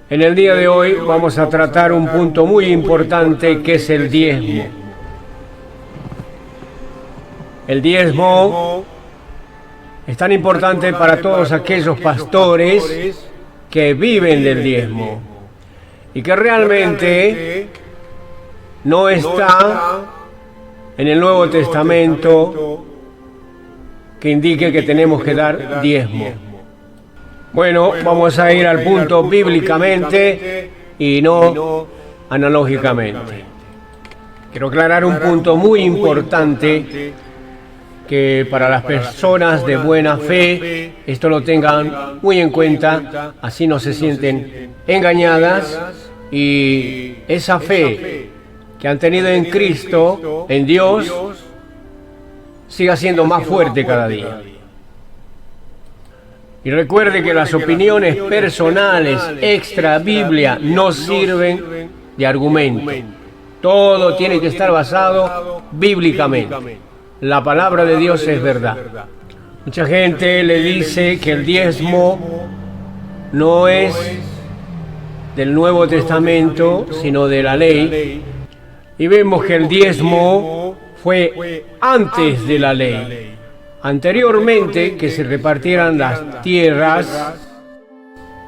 En el día de hoy vamos a tratar un punto muy importante que es el diezmo. El diezmo es tan importante para todos aquellos pastores que viven del diezmo y que realmente no está en el Nuevo Testamento que indique que tenemos que dar diezmo. Bueno, vamos a ir al punto bíblicamente y no analógicamente. Quiero aclarar un punto muy importante que para las personas de buena fe esto lo tengan muy en cuenta, así no se sienten engañadas y esa fe que han tenido en Cristo, en Dios, siga siendo más fuerte cada día. Y recuerde que las opiniones personales extra Biblia no sirven de argumento. Todo tiene que estar basado bíblicamente. La palabra de Dios es verdad. Mucha gente le dice que el diezmo no es del Nuevo Testamento, sino de la ley. Y vemos que el diezmo fue antes de la ley. Anteriormente que se repartieran las tierras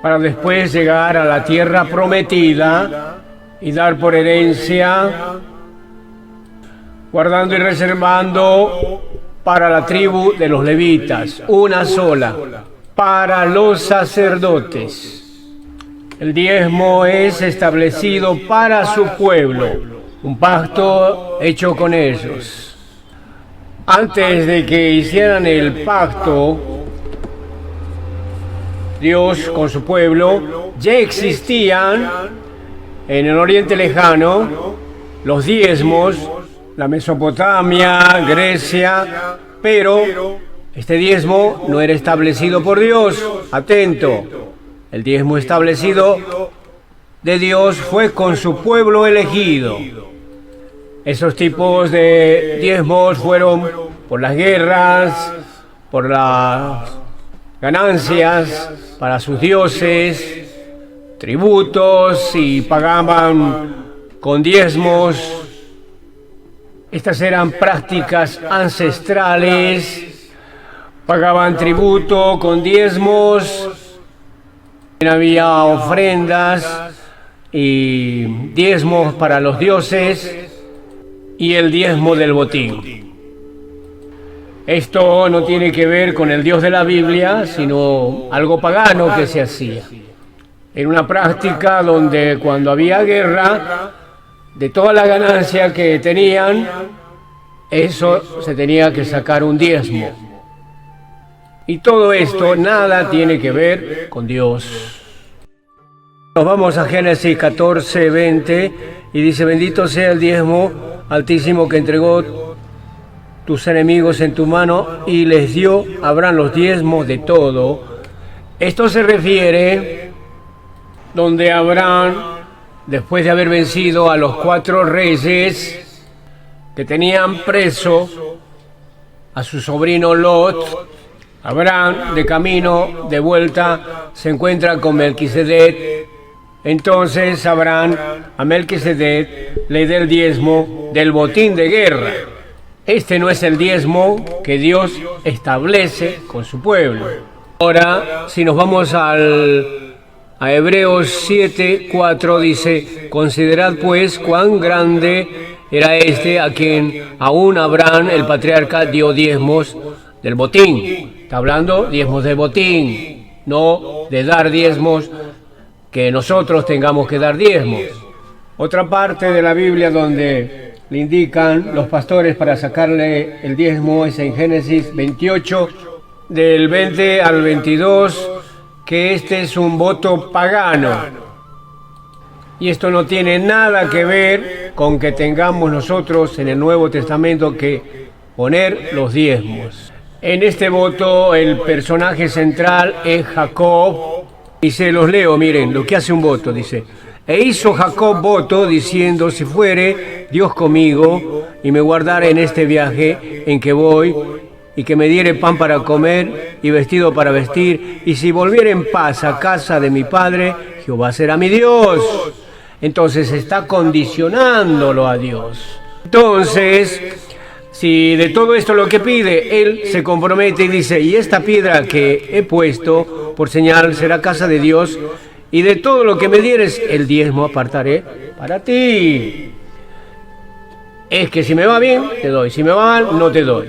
para después llegar a la tierra prometida y dar por herencia, guardando y reservando para la tribu de los levitas, una sola, para los sacerdotes. El diezmo es establecido para su pueblo, un pacto hecho con ellos. Antes de que hicieran el pacto, Dios con su pueblo, ya existían en el Oriente Lejano los diezmos, la Mesopotamia, Grecia, pero este diezmo no era establecido por Dios. Atento, el diezmo establecido de Dios fue con su pueblo elegido. Esos tipos de diezmos fueron por las guerras, por las ganancias para sus dioses, tributos, y pagaban con diezmos. Estas eran prácticas ancestrales, pagaban tributo con diezmos, había ofrendas y diezmos para los dioses y el diezmo del botín. Esto no tiene que ver con el Dios de la Biblia, sino algo pagano que se hacía. Era una práctica donde cuando había guerra, de toda la ganancia que tenían, eso se tenía que sacar un diezmo. Y todo esto nada tiene que ver con Dios. Nos vamos a Génesis 14, 20, y dice: bendito sea el diezmo altísimo que entregó tus enemigos en tu mano, y les dio Abraham los diezmos de todo. Esto se refiere donde Abraham, después de haber vencido a los 4 reyes que tenían preso a su sobrino Lot, Abraham, de camino de vuelta, se encuentra con Melquisedec. Entonces Abraham a Melquisedec le da el diezmo del botín de guerra. Este no es el diezmo que Dios establece con su pueblo. Ahora, si nos vamos a Hebreos 7, 4, dice: considerad pues cuán grande era este a quien aún Abraham el patriarca dio diezmos del botín. Está hablando diezmos del botín, no de dar diezmos que nosotros tengamos que dar diezmos. Otra parte de la Biblia donde le indican los pastores para sacarle el diezmo es en Génesis 28, del 20 al 22, que este es un voto pagano. Y esto no tiene nada que ver con que tengamos nosotros en el Nuevo Testamento que poner los diezmos. En este voto el personaje central es Jacob, y se los leo, miren lo que hace un voto, dice: e hizo Jacob voto diciendo: si fuere Dios conmigo y me guardare en este viaje en que voy, y que me diere pan para comer y vestido para vestir, y si volviere en paz a casa de mi padre, Jehová será mi Dios. Entonces está condicionándolo a Dios. Entonces, si de todo esto lo que pide, él se compromete y dice, y esta piedra que he puesto por señal será casa de Dios, y de todo lo que me dieres, el diezmo apartaré para ti. Es que si me va bien, te doy, si me va mal, no te doy.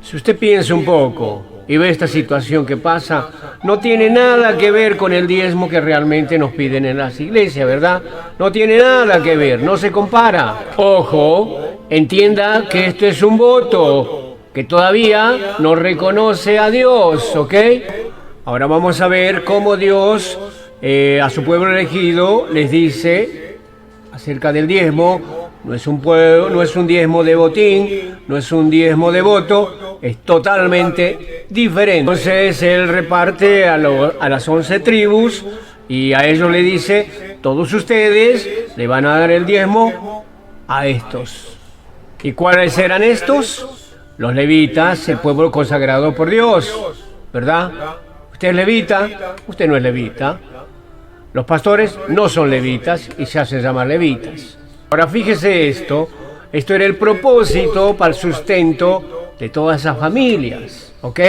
Si usted piensa un poco y ve esta situación que pasa, no tiene nada que ver con el diezmo que realmente nos piden en las iglesias, ¿verdad? No tiene nada que ver, no se compara. Ojo, entienda que esto es un voto que todavía no reconoce a Dios, ¿ok? Ahora vamos a ver cómo Dios a su pueblo elegido les dice acerca del diezmo. No es un diezmo de botín, no es un diezmo de voto, es totalmente diferente. Entonces él reparte a las 11 tribus y a ellos le dice, todos ustedes le van a dar el diezmo a estos. ¿Y cuáles eran estos? Los levitas, el pueblo consagrado por Dios, ¿verdad? Usted es levita, usted no es levita. Los pastores no son levitas y se hacen llamar levitas. Ahora fíjese esto era el propósito para el sustento de todas esas familias, ¿ok?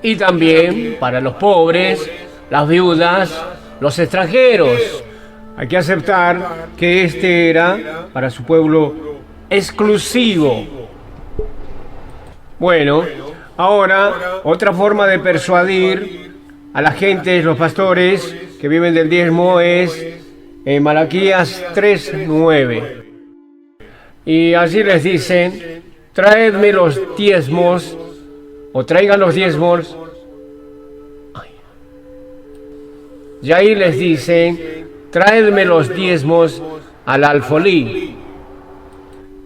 Y también para los pobres, las viudas, los extranjeros. Hay que aceptar que este era para su pueblo exclusivo. Bueno, ahora otra forma de persuadir a la gente, los pastores que viven del diezmo, es en Malaquías 3:9. Y así les dicen, traedme los diezmos, o traigan los diezmos. Y ahí les dicen, traedme los diezmos al alfolí.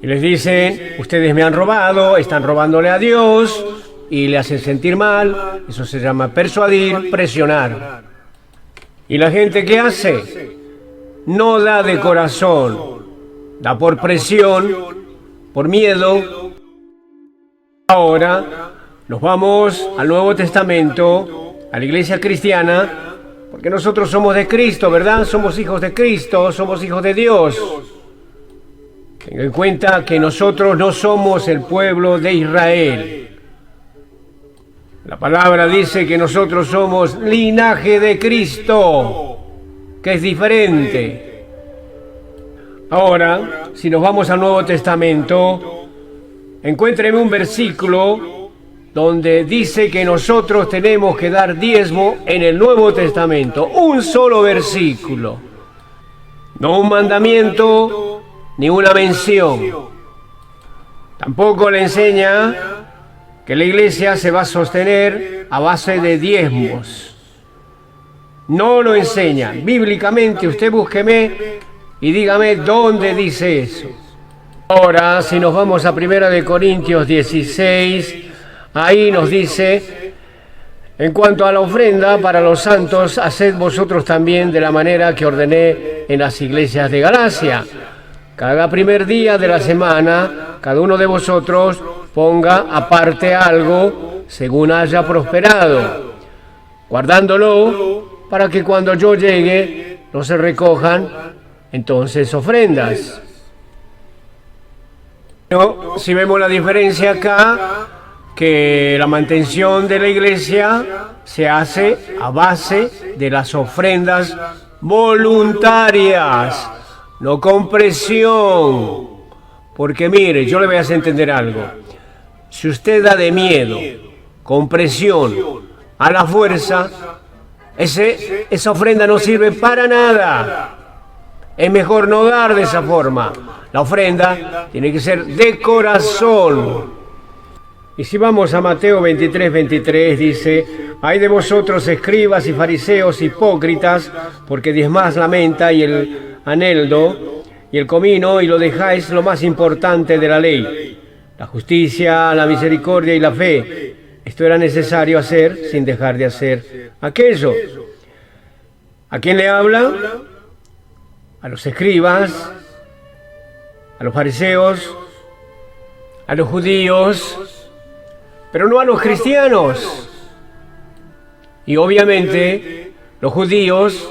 Y les dicen, ustedes me han robado, están robándole a Dios, y le hacen sentir mal. Eso se llama persuadir, presionar. ¿Y la gente qué hace? No da de corazón, da por presión, por miedo. Ahora nos vamos al Nuevo Testamento, a la iglesia cristiana, porque nosotros somos de Cristo, ¿verdad? Somos hijos de Cristo, somos hijos de Dios. Tenga en cuenta que nosotros no somos el pueblo de Israel. La palabra dice que nosotros somos linaje de Cristo, que es diferente. Ahora, si nos vamos al Nuevo Testamento, encuéntreme un versículo donde dice que nosotros tenemos que dar diezmo en el Nuevo Testamento. Un solo versículo. No un mandamiento, ni una mención. Tampoco le enseña que la iglesia se va a sostener a base de diezmos. No lo enseña. Bíblicamente, usted búsqueme y dígame dónde dice eso. Ahora, si nos vamos a 1 Corintios 16, ahí nos dice, en cuanto a la ofrenda para los santos, haced vosotros también de la manera que ordené en las iglesias de Galacia. Cada primer día de la semana, cada uno de vosotros ponga aparte algo según haya prosperado, guardándolo para que cuando yo llegue no se recojan entonces ofrendas. Pero si vemos la diferencia acá, que la mantención de la iglesia se hace a base de las ofrendas voluntarias, no con presión. Porque mire, yo le voy a hacer entender algo. Si usted da de miedo, con presión, a la fuerza, esa ofrenda no sirve para nada. Es mejor no dar de esa forma. La ofrenda tiene que ser de corazón. Y si vamos a Mateo 23:23, dice, ay de vosotros escribas y fariseos hipócritas, porque diezmáis la menta y el aneldo y el comino, y lo dejáis lo más importante de la ley, la justicia, la misericordia y la fe. Esto era necesario hacer sin dejar de hacer aquello. ¿A quién le habla? A los escribas, a los fariseos, a los judíos, pero no a los cristianos. Y obviamente Los judíos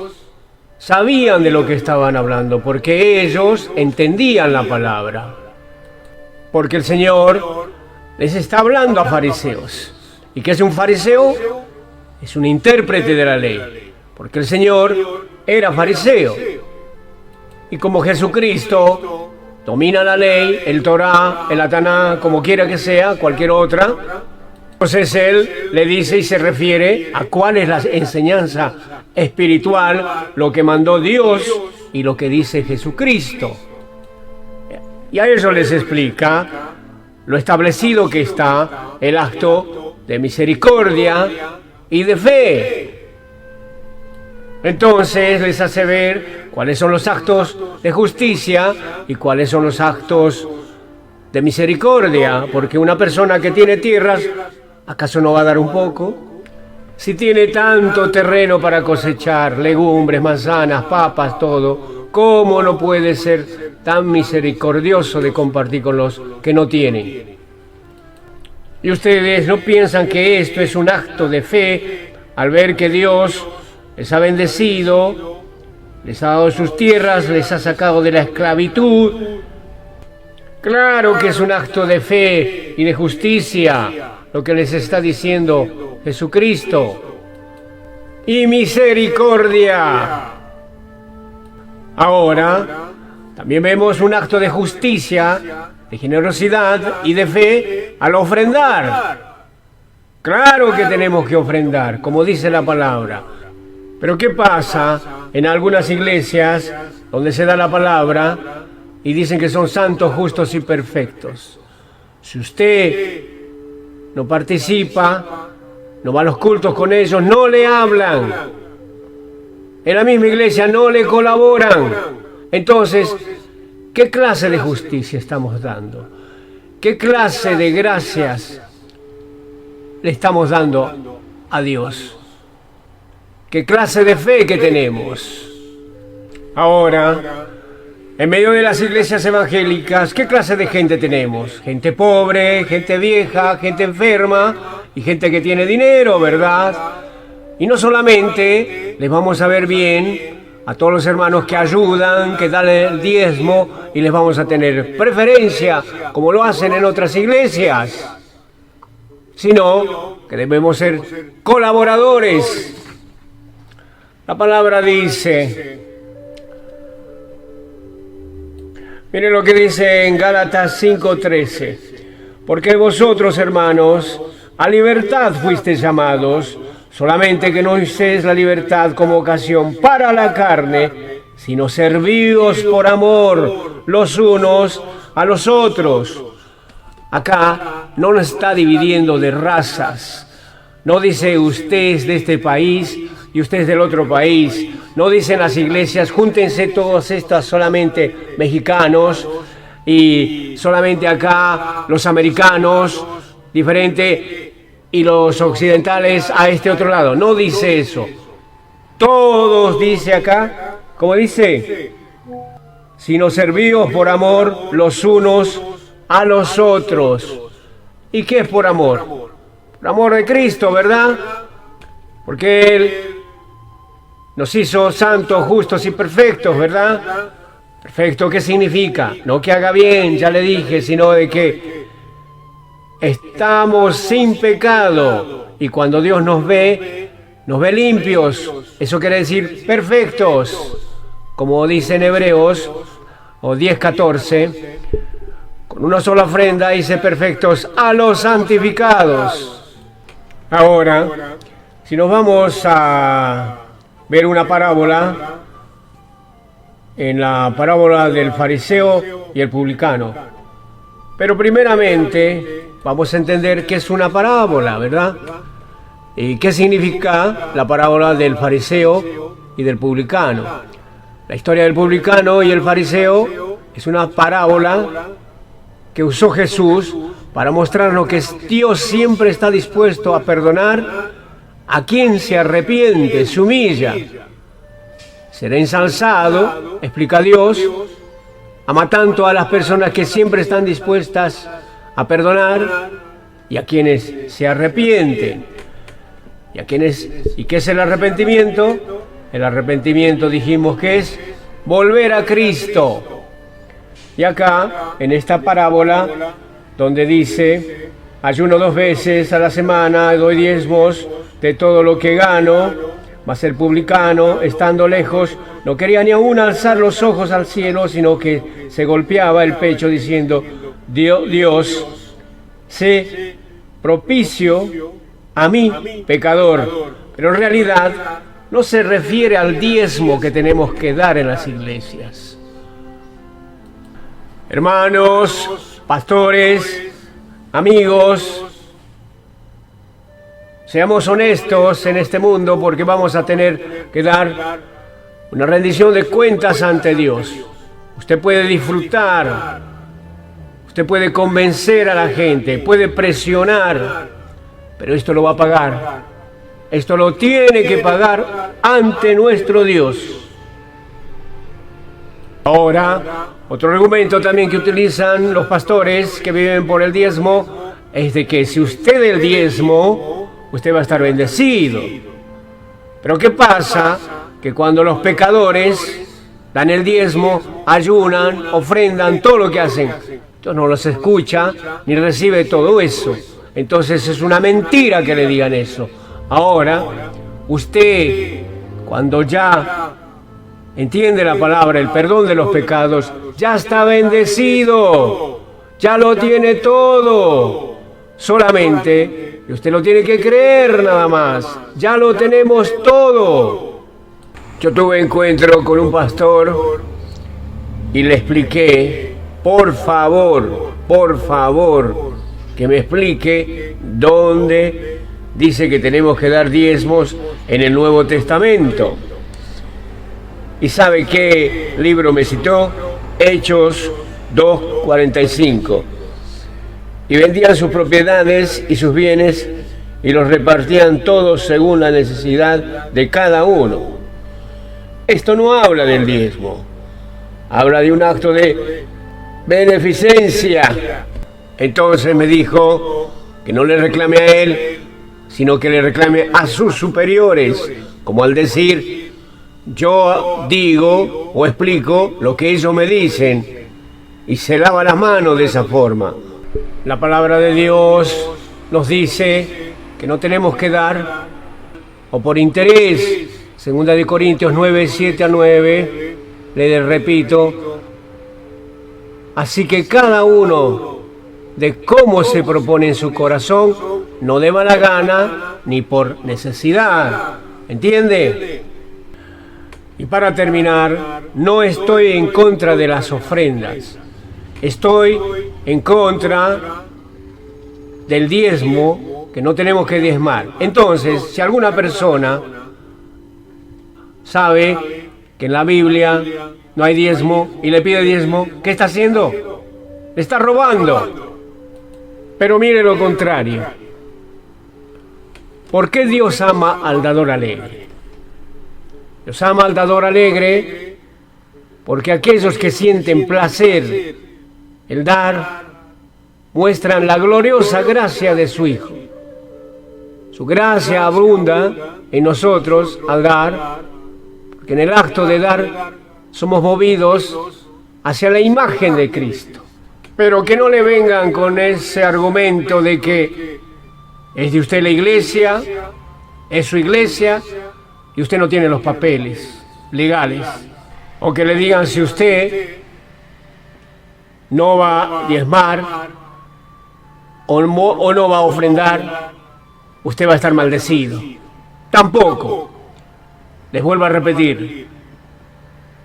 sabían de lo que estaban hablando, porque ellos entendían la palabra. Porque el Señor les está hablando a fariseos. ¿Y qué es un fariseo? Es un intérprete de la ley. Porque el Señor era fariseo. Y como Jesucristo domina la ley, el Torá, el Ataná, como quiera que sea, cualquier otra, entonces Él le dice y se refiere a cuál es la enseñanza espiritual, lo que mandó Dios y lo que dice Jesucristo. Y a ellos les explica lo establecido que está el acto de misericordia y de fe. Entonces les hace ver cuáles son los actos de justicia y cuáles son los actos de misericordia, porque una persona que tiene tierras, ¿acaso no va a dar un poco? Si tiene tanto terreno para cosechar, legumbres, manzanas, papas, todo, ¿cómo no puede ser tan misericordioso de compartir con los que no tienen? Y ustedes no piensan que esto es un acto de fe al ver que Dios les ha bendecido, les ha dado sus tierras, les ha sacado de la esclavitud. Claro que es un acto de fe y de justicia lo que les está diciendo Jesucristo. Y misericordia. Ahora, también vemos un acto de justicia, de generosidad y de fe al ofrendar. Claro que tenemos que ofrendar, como dice la palabra. Pero ¿qué pasa en algunas iglesias donde se da la palabra y dicen que son santos, justos y perfectos? Si usted no participa, no va a los cultos con ellos, no le hablan. En la misma iglesia no le colaboran. Entonces, ¿qué clase de justicia estamos dando? ¿Qué clase de gracias le estamos dando a Dios? ¿Qué clase de fe que tenemos? Ahora, en medio de las iglesias evangélicas, ¿qué clase de gente tenemos? Gente pobre, gente vieja, gente enferma y gente que tiene dinero, ¿verdad? Y no solamente les vamos a ver bien a todos los hermanos que ayudan, que dan el diezmo y les vamos a tener preferencia, como lo hacen en otras iglesias, sino que debemos ser colaboradores. La palabra dice, miren lo que dice en Gálatas 5:13, porque vosotros, hermanos, a libertad fuisteis llamados, solamente que no uséis la libertad como ocasión para la carne, sino servíos por amor los unos a los otros. Acá no nos está dividiendo de razas. No dice usted es de este país y usted es del otro país. No dicen las iglesias, júntense todos estos solamente mexicanos y solamente acá los americanos, diferente, y los occidentales a este otro lado. No dice eso. Todos, dice acá, como dice, sino servíos por amor los unos a los otros. ¿Y qué es por amor? Por amor de Cristo, ¿verdad? Porque Él nos hizo santos, justos y perfectos, ¿verdad? Perfecto, ¿qué significa? No que haga bien, ya le dije, sino de que estamos sin pecado. Y cuando Dios nos ve limpios. Eso quiere decir perfectos. Como dice en Hebreos, o 10:14, con una sola ofrenda hice perfectos a los santificados. Ahora, si nos vamos a ver una parábola, en la parábola del fariseo y el publicano. Pero primeramente vamos a entender qué es una parábola, ¿verdad? ¿Y qué significa la parábola del fariseo y del publicano? La historia del publicano y el fariseo es una parábola que usó Jesús para mostrarnos que Dios siempre está dispuesto a perdonar a quien se arrepiente, se humilla. Será ensalzado, explica Dios, ama tanto a las personas que siempre están dispuestas a perdonar y a quienes se arrepienten. ¿Y qué es el arrepentimiento? El arrepentimiento dijimos que es volver a Cristo. Y acá, en esta parábola, donde dice, ayuno 2 veces a la semana, doy diezmos de todo lo que gano, mas el publicano, estando lejos, no quería ni aún alzar los ojos al cielo, sino que se golpeaba el pecho diciendo, Dios, sé propicio a mí, pecador. Pero en realidad no se refiere al diezmo que tenemos que dar en las iglesias. Hermanos, pastores, amigos, seamos honestos en este mundo porque vamos a tener que dar una rendición de cuentas ante Dios. Usted puede disfrutar, usted puede convencer a la gente, puede presionar, pero esto lo va a pagar. Esto lo tiene que pagar ante nuestro Dios. Ahora, otro argumento también que utilizan los pastores que viven por el diezmo es de que si usted el diezmo, usted va a estar bendecido. Pero ¿qué pasa? Que cuando los pecadores dan el diezmo, ayunan, ofrendan, todo lo que hacen, Dios no los escucha ni recibe todo eso. Entonces es una mentira que le digan eso. Ahora, usted, cuando ya entiende la palabra, el perdón de los pecados, ya está bendecido, ya lo tiene todo. Solamente usted lo tiene que creer nada más, ya lo tenemos todo. Yo tuve encuentro con un pastor y le expliqué, por favor, que me explique dónde dice que tenemos que dar diezmos en el Nuevo Testamento. ¿Y sabe qué libro me citó? Hechos 2:45. Y vendían sus propiedades y sus bienes y los repartían todos según la necesidad de cada uno. Esto no habla del diezmo, habla de un acto de beneficencia. Entonces me dijo que no le reclame a él, sino que le reclame a sus superiores, como al decir, yo digo o explico lo que ellos me dicen, y se lava las manos de esa forma. La palabra de Dios nos dice que no tenemos que dar o por interés. 2 Corintios 9:7-9, le repito. Así que cada uno de cómo se propone en su corazón, no de mala gana ni por necesidad. ¿Entiende? Y para terminar, no estoy en contra de las ofrendas. Estoy en contra del diezmo, que no tenemos que diezmar. Entonces, si alguna persona sabe que en la Biblia no hay diezmo y le pide diezmo, ¿qué está haciendo? Le está robando. Pero mire lo contrario. ¿Por qué Dios ama al dador alegre? Dios ama al dador alegre porque aquellos que sienten placer el dar muestran la gloriosa gracia de su Hijo. Su gracia abunda en nosotros al dar, porque en el acto de dar somos movidos hacia la imagen de Cristo. Pero que no le vengan con ese argumento de que es de usted la iglesia, es su iglesia, y usted no tiene los papeles legales. O que le digan si usted no va a diezmar o no va a ofrendar, usted va a estar maldecido. Tampoco. Les vuelvo a repetir,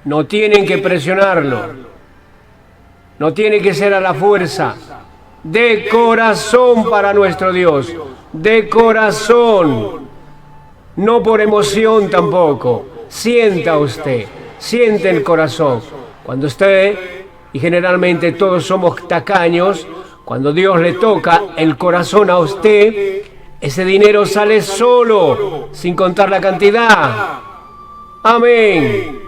no tienen que presionarlo, no tiene que ser a la fuerza, de corazón para nuestro Dios, de corazón, no por emoción tampoco. Sienta usted, siente el corazón. Cuando usted, y generalmente todos somos tacaños, cuando Dios le toca el corazón a usted, ese dinero sale solo, sin contar la cantidad. Amén.